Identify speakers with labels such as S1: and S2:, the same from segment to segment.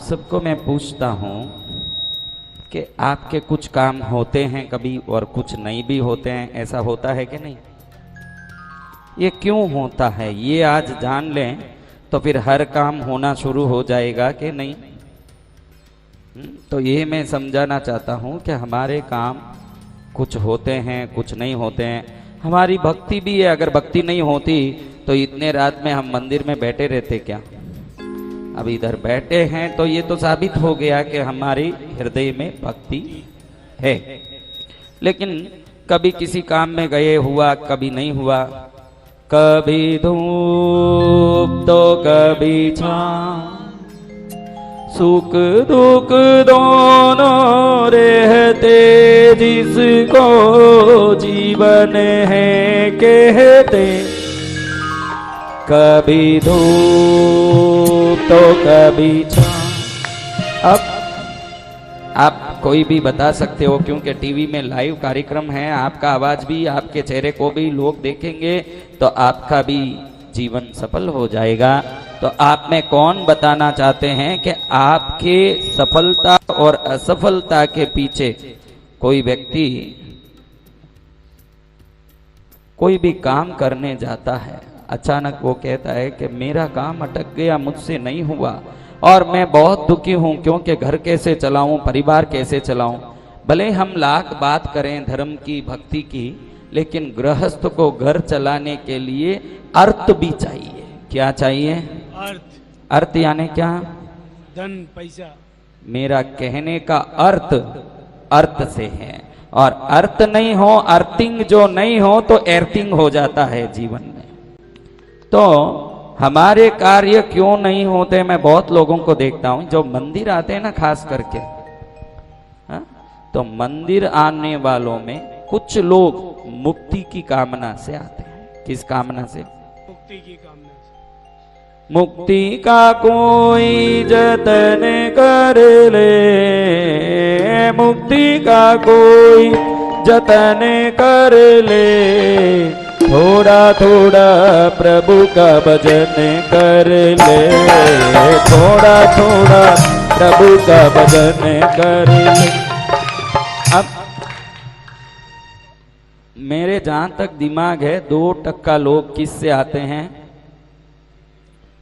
S1: सबको मैं पूछता हूँ कि आपके कुछ काम होते हैं कभी और कुछ नहीं भी होते हैं, ऐसा होता है कि नहीं? ये क्यों होता है ये आज जान लें तो फिर हर काम होना शुरू हो जाएगा कि नहीं। तो ये मैं समझाना चाहता हूँ कि हमारे काम कुछ होते हैं कुछ नहीं होते हैं। हमारी भक्ति भी है, अगर भक्ति नहीं होती तो इतने रात में हम मंदिर में बैठे रहते क्या? अब इधर बैठे हैं तो ये तो साबित हो गया कि हमारी हृदय में भक्ति है। लेकिन कभी किसी काम में गए हुआ, कभी नहीं हुआ, कभी धूप तो कभी छाँव, सुख दुख दोनों रहते जिसको जीवन है कहते, कभी धूप तो कभी छाँव। अब आप कोई भी बता सकते हो क्योंकि टीवी में लाइव कार्यक्रम है, आपका आवाज भी, आपके चेहरे को भी लोग देखेंगे तो आपका भी जीवन सफल हो जाएगा। तो आप में कौन बताना चाहते हैं कि आपके सफलता और असफलता के पीछे कोई व्यक्ति कोई भी काम करने जाता है, अचानक वो कहता है कि मेरा काम अटक गया, मुझसे नहीं हुआ और मैं बहुत दुखी हूं क्योंकि घर कैसे चलाऊं, परिवार कैसे चलाऊं। भले हम लाख बात करें धर्म की, भक्ति की, लेकिन गृहस्थ को घर चलाने के लिए अर्थ भी चाहिए। क्या चाहिए?
S2: अर्थ।
S1: अर्थ यानी क्या?
S2: धन, पैसा। मेरा
S1: कहने का अर्थ अर्थ से है, और अर्थ नहीं हो, अर्थिंग जो नहीं हो तो एर्थिंग हो जाता है जीवन में। तो हमारे कार्य क्यों नहीं होते? मैं बहुत लोगों को देखता हूं जो मंदिर आते हैं ना, खास करके हा? तो मंदिर आने वालों में कुछ लोग मुक्ति की कामना से आते हैं। किस कामना से?
S2: मुक्ति की कामना से।
S1: मुक्ति का कोई जतन कर ले, मुक्ति का कोई जतन कर ले, थोड़ा थोड़ा प्रभु का भजन कर ले, थोड़ा थोड़ा प्रभु का भजन कर ले। अब मेरे जहां तक दिमाग है 2% लोग किससे आते हैं?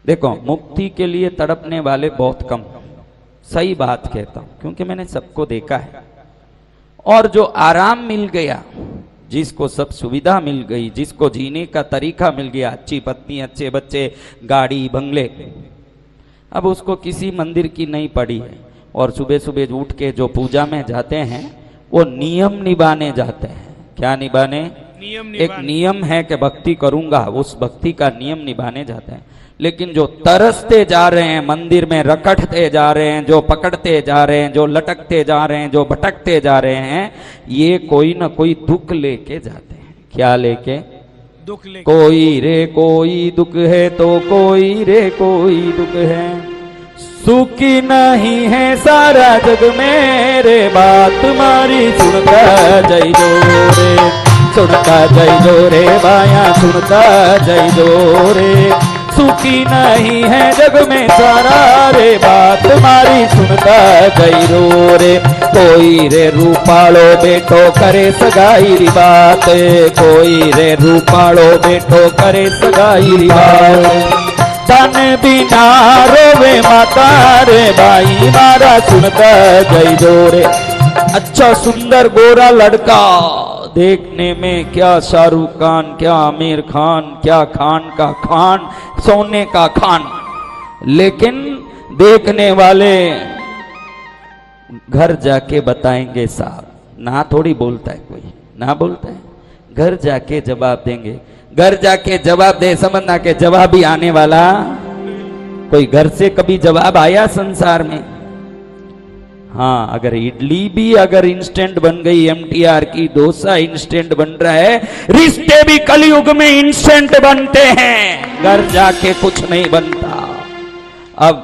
S1: देखो, मुक्ति के लिए तड़पने वाले बहुत कम, सही बात कहता हूं क्योंकि मैंने सबको देखा है। और जो आराम मिल गया, जिसको सब सुविधा मिल गई, जिसको जीने का तरीका मिल गया, अच्छी पत्नी, अच्छे बच्चे, गाड़ी, बंगले, अब उसको किसी मंदिर की नहीं पड़ी है। और सुबह सुबह उठ के जो पूजा में जाते हैं वो नियम निभाने जाते हैं। क्या निभाने? एक नियम है कि भक्ति करूंगा, उस भक्ति का नियम निभाने जाते हैं। लेकिन जो तरसते जा रहे हैं, मंदिर में रखड़ते जा रहे हैं, जो पकड़ते जा रहे हैं, जो लटकते जा रहे हैं, जो भटकते जा रहे हैं, ये कोई ना कोई दुख लेके जाते हैं। क्या लेके?
S2: दुख लेके।
S1: कोई रे कोई दुख है तो कोई रे कोई दुख है, सुखी नहीं है सारा जग मेरे, बात मारी सुनता जय जो रे, सुनता जय जो रे बाया, सुनता जय जो रे, सुखी नहीं है जग में सारा रे, बात मारी सुनता जय रो रे। कोई रे रूपालो बेटो करे सगाई री बात, कोई रे रूपालो बेटो करे सगाई री बात, तन बिना रोवे माता रे भाई मारा सुनता जय जो रे। अच्छा सुंदर गोरा लड़का, देखने में क्या शाहरुख खान, क्या आमिर खान, क्या खान का खान, सोने का खान, लेकिन देखने वाले घर जाके बताएंगे साहब, ना थोड़ी बोलता है कोई, ना बोलता है, घर जाके जवाब देंगे। घर जाके जवाब दे, समझना के जवाब ही आने वाला। कोई घर से कभी जवाब आया संसार में? हाँ, अगर इडली भी अगर इंस्टेंट बन गई, एमटीआर की डोसा इंस्टेंट बन रहा है, रिश्ते भी कलयुग में इंस्टेंट बनते हैं, घर जाके कुछ नहीं बनता। अब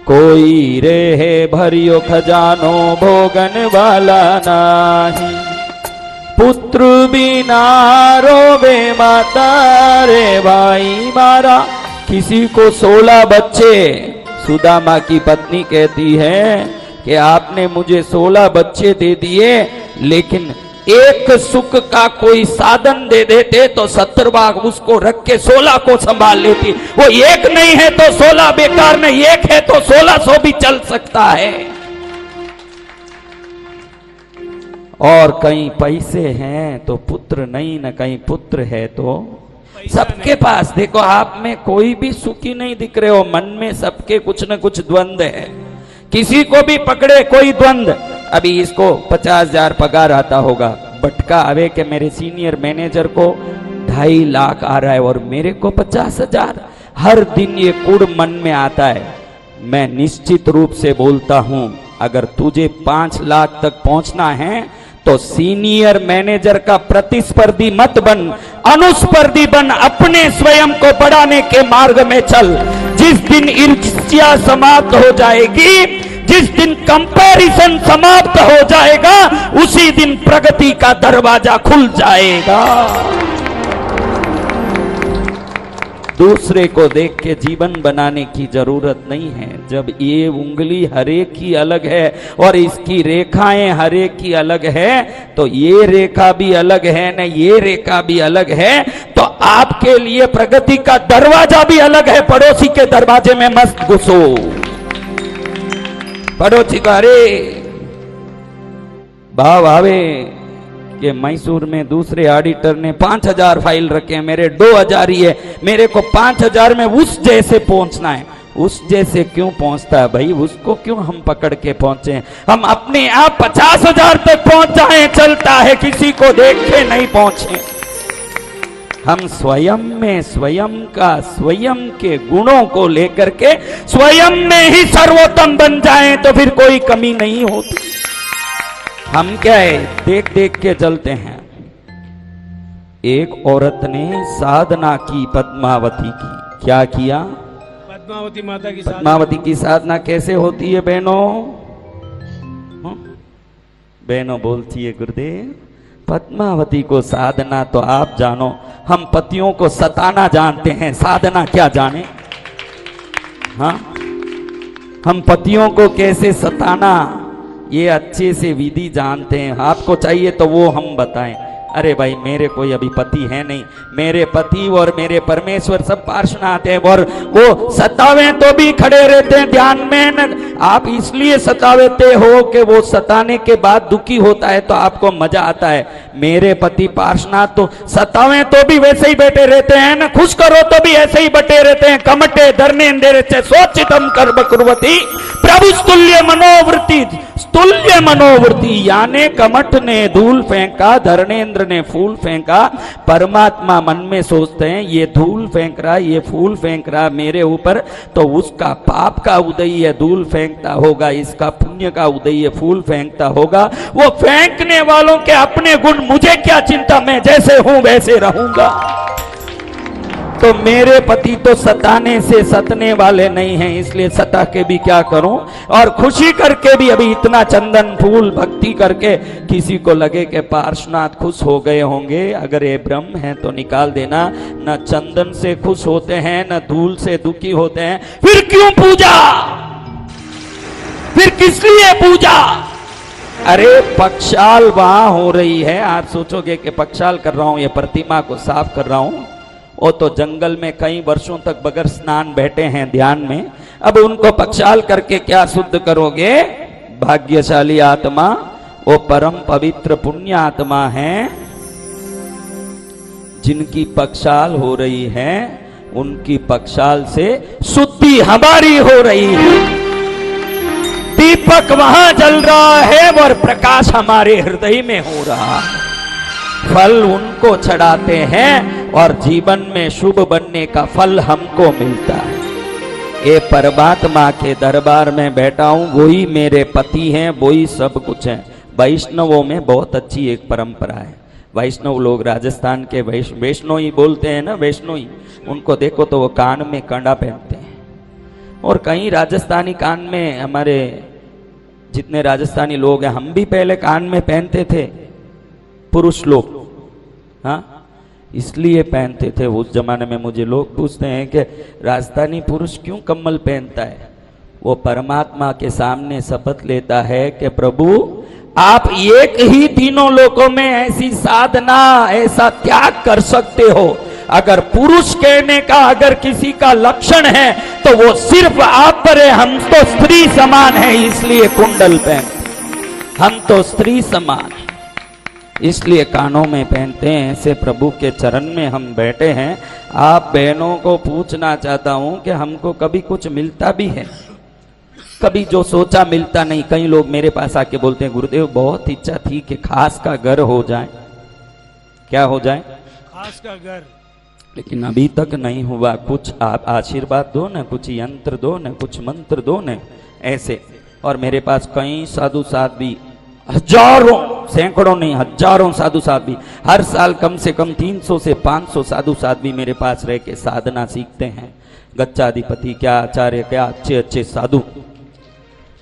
S1: कोई रे है भरियो खजानो भोगन वाला नाही, पुत्र बिना रोवे माता रे भाई मारा। किसी को 16 बच्चे सुदामा की पत्नी कहती है कि आपने मुझे 16 बच्चे दे दिए, लेकिन एक सुख का कोई साधन दे देते तो 70 उसको रख के 16 को संभाल लेती। वो एक नहीं है तो 16 बेकार नहीं, एक है तो 1600 भी चल सकता है। और कहीं पैसे हैं तो पुत्र नहीं, न कहीं पुत्र है तो सबके पास। देखो आप में कोई भी सुखी नहीं दिख रहे हो, मन में सबके कुछ न कुछ द्वंद्व है। किसी को भी पकड़े कोई द्वंद्व, अभी इसको 50,000 पगार आता होगा, बटका आवे के मेरे सीनियर मैनेजर को 2.5 लाख आ रहा है और मेरे को 50,000। हर दिन ये कुड़ मन में आता है। मैं निश्चित रूप से बोलता हूं, अगर तुझे 5 लाख तक पहुंचना है तो सीनियर मैनेजर का प्रतिस्पर्धी मत बन, अनुस्पर्धी बन, अपने स्वयं को बढ़ाने के मार्ग में चल। जिस दिन ईर्ष्या समाप्त हो जाएगी, जिस दिन कंपैरिजन समाप्त हो जाएगा, उसी दिन प्रगति का दरवाजा खुल जाएगा। दूसरे को देख के जीवन बनाने की जरूरत नहीं है। जब ये उंगली हरेक की अलग है और इसकी रेखाएं हरेक की अलग है, तो ये रेखा भी अलग है न ये रेखा भी अलग है, तो आपके लिए प्रगति का दरवाजा भी अलग है। पड़ोसी के दरवाजे में मस्त घुसो। पड़ोसी का अरे भाव आवे कि मैसूर में दूसरे ऑडिटर ने 5,000 फाइल रखे हैं, मेरे 2,000 ही है, मेरे को 5,000 में उस जैसे पहुंचना है। उस जैसे क्यों पहुंचता है भाई? उसको क्यों हम पकड़ के पहुंचे? हम अपने आप 50,000 तक पहुंच जाए चलता है, किसी को देख के नहीं पहुंचे। हम स्वयं में स्वयं का, स्वयं के गुणों को लेकर के स्वयं में ही सर्वोत्तम बन जाएं तो फिर कोई कमी नहीं होती। हम क्या है, देख देख के चलते हैं। एक औरत ने साधना की पद्मावती की। क्या किया?
S2: पद्मावती माता की
S1: पद्मावती की साधना कैसे होती है बहनों? बहनों बोलती है गुरुदेव पद्मावती को साधना तो आप जानो, हम पतियों को सताना जानते हैं, साधना क्या जाने। हाँ, हम पतियों को कैसे सताना ये अच्छे से विधि जानते हैं। आपको चाहिए तो वो हम बताएं। अरे भाई मेरे कोई अभी पति है नहीं, मेरे पति और मेरे परमेश्वर सब पार्श्वनाथ हैं और वो सतावे तो भी खड़े रहते हैं ध्यान में न। आप इसलिए सतावेते हो कि वो सताने के बाद दुखी होता है तो आपको मजा आता है। मेरे पति पार्श्वनाथ तो सतावे तो भी वैसे ही बैठे रहते हैं न, खुश करो तो भी ऐसे ही बैठे रहते हैं। कमटे धरने अंधेरे से सोचितम कर्म कुर्वती प्रभु स्तुल्य मनोवृत्ति। स्तुल्य मनोवृत्ति यानी कमठ ने धूल फेंका, धर्मेंद्र ने फूल फेंका। परमात्मा मन में सोचते हैं ये धूल फेंक रहा, ये फूल फेंक रहा मेरे ऊपर, तो उसका पाप का उदय धूल फेंकता होगा, इसका पुण्य का उदय फूल फेंकता होगा। वो फेंकने वालों के अपने गुण, मुझे क्या चिंता, मैं जैसे हूं वैसे रहूंगा। तो मेरे पति तो सताने से सतने वाले नहीं हैं, इसलिए सता के भी क्या करूं और खुशी करके भी। अभी इतना चंदन फूल भक्ति करके किसी को लगे कि पार्श्वनाथ खुश हो गए होंगे, अगर ये भ्रम है तो निकाल देना। न चंदन से खुश होते हैं न धूल से दुखी होते हैं, फिर क्यों पूजा? फिर किस लिए पूजा? अरे पक्षाल वहां हो रही है, आप सोचोगे कि पक्षाल कर रहा हूं, ये प्रतिमा को साफ कर रहा हूं। वो तो जंगल में कई वर्षों तक बगैर स्नान बैठे हैं ध्यान में, अब उनको पक्षाल करके क्या शुद्ध करोगे? भाग्यशाली आत्मा वो परम पवित्र पुण्य आत्मा है जिनकी पक्षाल हो रही है, उनकी पक्षाल से शुद्धि हमारी हो रही है। दीपक वहां जल रहा है और प्रकाश हमारे हृदय में हो रहा है। फल उनको चढ़ाते हैं और जीवन में शुभ बनने का फल हमको मिलता है। ये परमात्मा के दरबार में बैठा हूं, वही मेरे पति हैं, वही सब कुछ है। वैष्णवों में बहुत अच्छी एक परंपरा है। वैष्णव लोग राजस्थान के वैष्णोई बोलते हैं ना, वैष्णोई, उनको देखो तो वो कान में कंडा पहनते हैं। और कई राजस्थानी कान में, हमारे जितने राजस्थानी लोग हैं हम भी पहले कान में पहनते थे, पुरुष लोग, हाँ इसलिए पहनते थे। उस जमाने में मुझे लोग पूछते हैं कि राजस्थानी पुरुष क्यों कम्बल पहनता है? वो परमात्मा के सामने शपथ लेता है कि प्रभु आप एक ही तीनों लोकों में ऐसी साधना, ऐसा त्याग कर सकते हो। अगर पुरुष कहने का अगर किसी का लक्षण है तो वो सिर्फ आप पर है। हम तो स्त्री समान है इसलिए कुंडल पहनते, हम तो स्त्री समान है इसलिए कानों में पहनते हैं। ऐसे प्रभु के चरण में हम बैठे हैं। आप बहनों को पूछना चाहता हूं कि हमको कभी कुछ मिलता भी है? कभी जो सोचा मिलता नहीं। कई लोग मेरे पास आके बोलते हैं गुरुदेव बहुत इच्छा थी कि खास का घर हो जाए। क्या हो जाए?
S2: खास का घर,
S1: लेकिन अभी तक नहीं हुआ। कुछ आप आशीर्वाद दो न, कुछ यंत्र दो न, कुछ मंत्र दो न, ऐसे। और मेरे पास कई साधु साध्वी, हजारों, सैकड़ों नहीं हजारों साधु साध्वी, हर साल कम से कम 300 से 500 साधु साध्वी मेरे पास रह के साधना सीखते हैं। गच्चाधिपति क्या, आचार्य क्या, अच्छे अच्छे साधु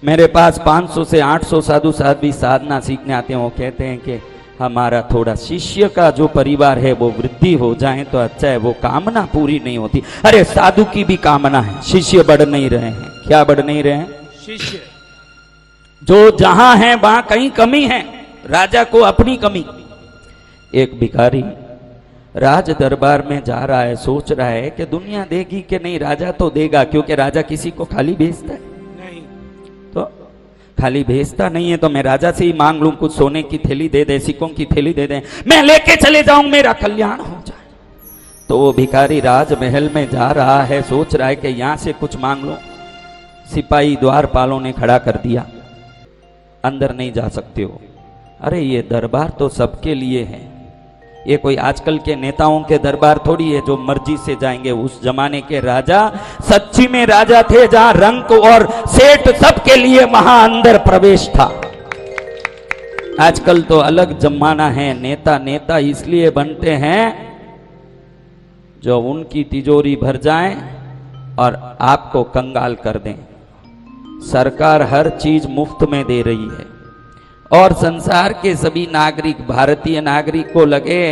S1: मेरे पास 500 से 800 साधु साध्वी साधना सीखने आते हैं। वो कहते हैं कि हमारा थोड़ा शिष्य का जो परिवार है वो वृद्धि हो जाए तो अच्छा है, वो कामना पूरी नहीं होती। अरे साधु की भी कामना है, शिष्य बढ़ नहीं रहे हैं। क्या बढ़ नहीं रहे हैं?
S2: शिष्य।
S1: जो जहां है वहां कहीं कमी है, राजा को अपनी कमी। एक भिखारी राज दरबार में जा रहा है, सोच रहा है कि दुनिया देगी कि नहीं। राजा तो देगा, क्योंकि राजा किसी को खाली भेजता है
S2: नहीं,
S1: तो खाली भेजता नहीं है। तो मैं राजा से ही मांग लूं, कुछ सोने की थैली दे दे, सिक्कों की थैली दे दे, मैं लेके चले जाऊं, मेरा कल्याण हो जाए। तो वो भिखारी राजमहल में जा रहा है, सोच रहा है कि यहां से कुछ मांग लो। सिपाही द्वारपालों ने खड़ा कर दिया, अंदर नहीं जा सकते हो। अरे ये दरबार तो सबके लिए है, ये कोई आजकल के नेताओं के दरबार थोड़ी है जो मर्जी से जाएंगे। उस जमाने के राजा सच्ची में राजा थे, जहां रंक और सेठ सबके लिए वहां अंदर प्रवेश था। आजकल तो अलग जमाना है। नेता नेता इसलिए बनते हैं जो उनकी तिजोरी भर जाए और आपको कंगाल कर दें। सरकार हर चीज मुफ्त में दे रही है और संसार के सभी नागरिक, भारतीय नागरिक को लगे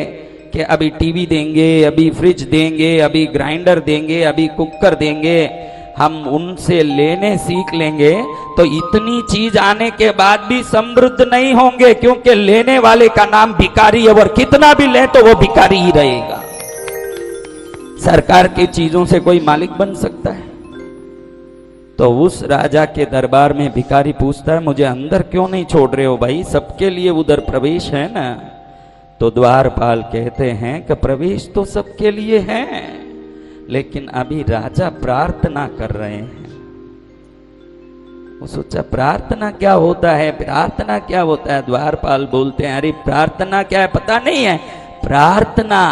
S1: कि अभी टीवी देंगे, अभी फ्रिज देंगे, अभी ग्राइंडर देंगे, अभी कुकर देंगे, हम उनसे लेने सीख लेंगे तो इतनी चीज आने के बाद भी समृद्ध नहीं होंगे, क्योंकि लेने वाले का नाम भिखारी है और कितना भी ले तो वो भिखारी ही रहेगा। सरकार की चीजों से कोई मालिक बन सकता है? तो उस राजा के दरबार में भिखारी पूछता है मुझे अंदर क्यों नहीं छोड़ रहे हो भाई, सबके लिए उधर प्रवेश है ना। तो द्वारपाल कहते हैं कि प्रवेश तो सबके लिए है, लेकिन अभी राजा प्रार्थना कर रहे हैं। वो सोचा प्रार्थना क्या होता है, प्रार्थना क्या होता है। द्वारपाल बोलते हैं अरे प्रार्थना क्या है पता नहीं है? प्रार्थना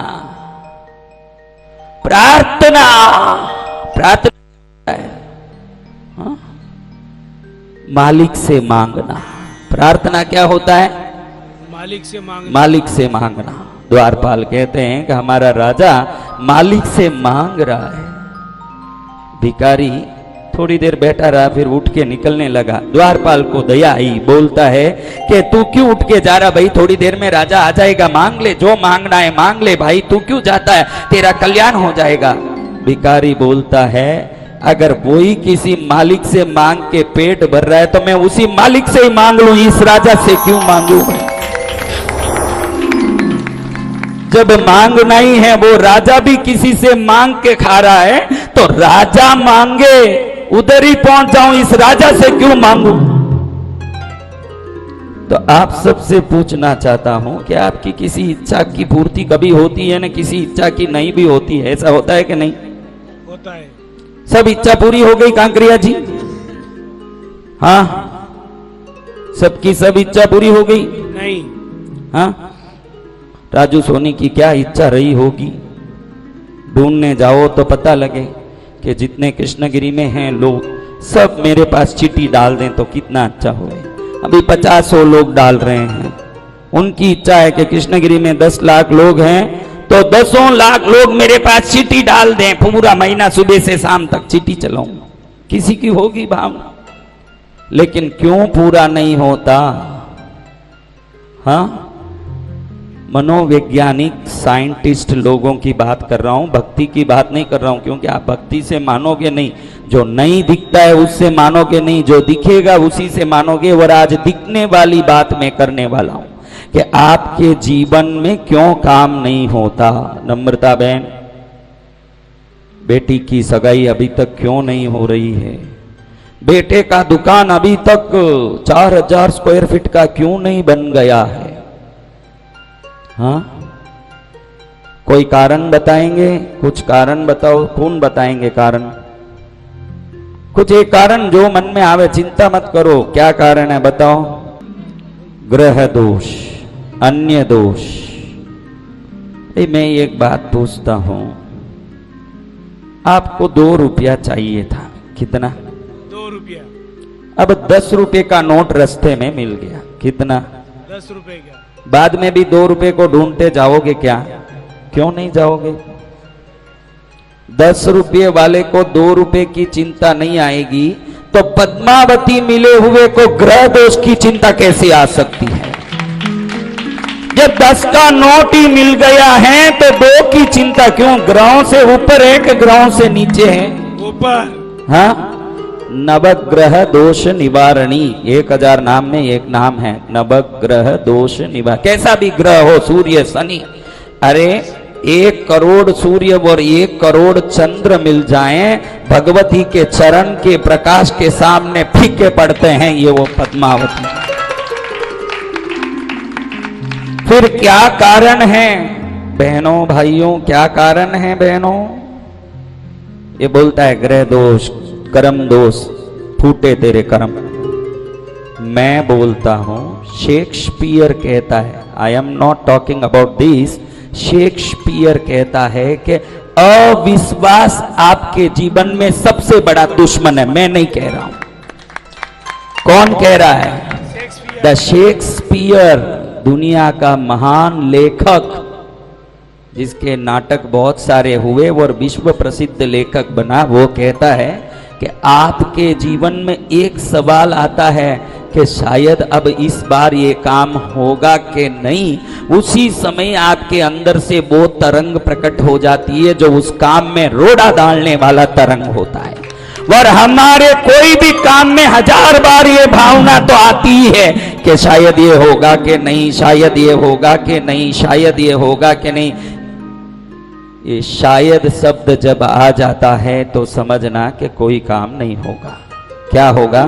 S1: प्रार्थना प्रार्थना है मालिक से मांगना। प्रार्थना क्या होता है?
S2: मालिक से मांगना।
S1: मालिक से मांगना। द्वारपाल कहते हैं कि हमारा राजा मालिक से मांग रहा है। भिखारी थोड़ी देर बैठा रहा, फिर उठ के निकलने लगा। द्वारपाल को दया आई, बोलता है कि तू क्यों उठ के जा रहा भाई, थोड़ी देर में राजा आ जाएगा, मांग ले जो मांगना है मांग ले भाई, तू क्यों जाता है, तेरा कल्याण हो जाएगा। भिखारी बोलता है अगर वही किसी मालिक से मांग के पेट भर रहा है तो मैं उसी मालिक से ही मांग लूं, इस राजा से क्यों मांगू। जब मांगना ही है, वो राजा भी किसी से मांग के खा रहा है, तो राजा मांगे उधर ही पहुंच जाऊं, इस राजा से क्यों मांगू। तो आप सबसे पूछना चाहता हूं कि आपकी किसी इच्छा की पूर्ति कभी होती है ना, किसी इच्छा की नहीं भी होती है, ऐसा होता है कि नहीं
S2: होता है?
S1: सब इच्छा पूरी हो गई कांकरिया जी? हाँ, सबकी सब इच्छा पूरी हो गई?
S2: नहीं।
S1: हाँ, राजू सोनी की क्या इच्छा रही होगी? ढूंढने जाओ तो पता लगे कि जितने कृष्णगिरी में हैं लोग सब मेरे पास चिट्ठी डाल दें तो कितना अच्छा हो। अभी 50-100 लोग डाल रहे हैं। उनकी इच्छा है कि कृष्णगिरी में 10 लाख लोग हैं तो 10 लाख लोग मेरे पास चिट्ठी डाल दें, पूरा महीना सुबह से शाम तक चिट्ठी चलाऊं। किसी की होगी भावना, लेकिन क्यों पूरा नहीं होता? हाँ, मनोवैज्ञानिक साइंटिस्ट लोगों की बात कर रहा हूं, भक्ति की बात नहीं कर रहा हूं, क्योंकि आप भक्ति से मानोगे नहीं। जो नहीं दिखता है उससे मानोगे नहीं, जो दिखेगा उसी से मानोगे। और आज दिखने वाली बात मैं करने वाला हूं कि आपके जीवन में क्यों काम नहीं होता। नम्रता बहन, बेटी की सगाई अभी तक क्यों नहीं हो रही है? बेटे का दुकान अभी तक 4000 स्क्वायर फीट का क्यों नहीं बन गया है? हाँ, कोई कारण बताएंगे? कुछ कारण बताओ, कौन बताएंगे कारण? कुछ एक कारण जो मन में आवे, चिंता मत करो। क्या कारण है बताओ? ग्रह दोष, अन्य दोष। मैं एक बात पूछता हूं, आपको 2 रुपया चाहिए था, कितना?
S2: 2 रुपया।
S1: अब 10 रुपए का नोट रास्ते में मिल गया, कितना?
S2: 10 रुपए का।
S1: बाद में भी 2 रुपए को ढूंढते जाओगे क्या? क्यों नहीं जाओगे? 10 रुपये वाले को 2 रुपए की चिंता नहीं आएगी तो पद्मावती मिले हुए को ग्रह दोष की चिंता कैसे आ सकती है? जब 10 का नोट ही मिल गया है तो 2 की चिंता क्यों? ग्रहों से ऊपर है कि ग्रहों से नीचे है?
S2: ऊपर।
S1: हाँ, नवग्रह दोष निवारणी, 1000 नाम में एक नाम है नवग्रह दोष निवार। कैसा भी ग्रह हो, सूर्य शनि, अरे 1 करोड़ सूर्य और 1 करोड़ चंद्र मिल जाएं, भगवती के चरण के प्रकाश के सामने फीके पड़ते हैं ये वो पद्मावती। फिर क्या कारण है बहनों भाइयों? क्या कारण है बहनों? ये बोलता है ग्रह दोष, कर्म दोष, फूटे तेरे कर्म। मैं बोलता हूं, शेक्सपियर कहता है, I am not talking about this, Shakespeare कहता है कि अविश्वास आपके जीवन में सबसे बड़ा दुश्मन है। मैं नहीं कह रहा हूं, कौन कह रहा है? द शेक्सपियर, दुनिया का महान लेखक जिसके नाटक बहुत सारे हुए और विश्व प्रसिद्ध लेखक बना, वो कहता है कि आपके जीवन में एक सवाल आता है कि शायद अब इस बार ये काम होगा कि नहीं। उसी समय आपके अंदर से वो तरंग प्रकट हो जाती है जो उस काम में रोड़ा डालने वाला तरंग होता है। और हमारे कोई भी काम में 1000 बार ये भावना तो आती ही है कि शायद ये होगा कि नहीं, शायद ये होगा कि नहीं, शायद ये होगा कि नहीं। ये शायद शब्द जब आ जाता है तो समझना कि कोई काम नहीं होगा। क्या होगा?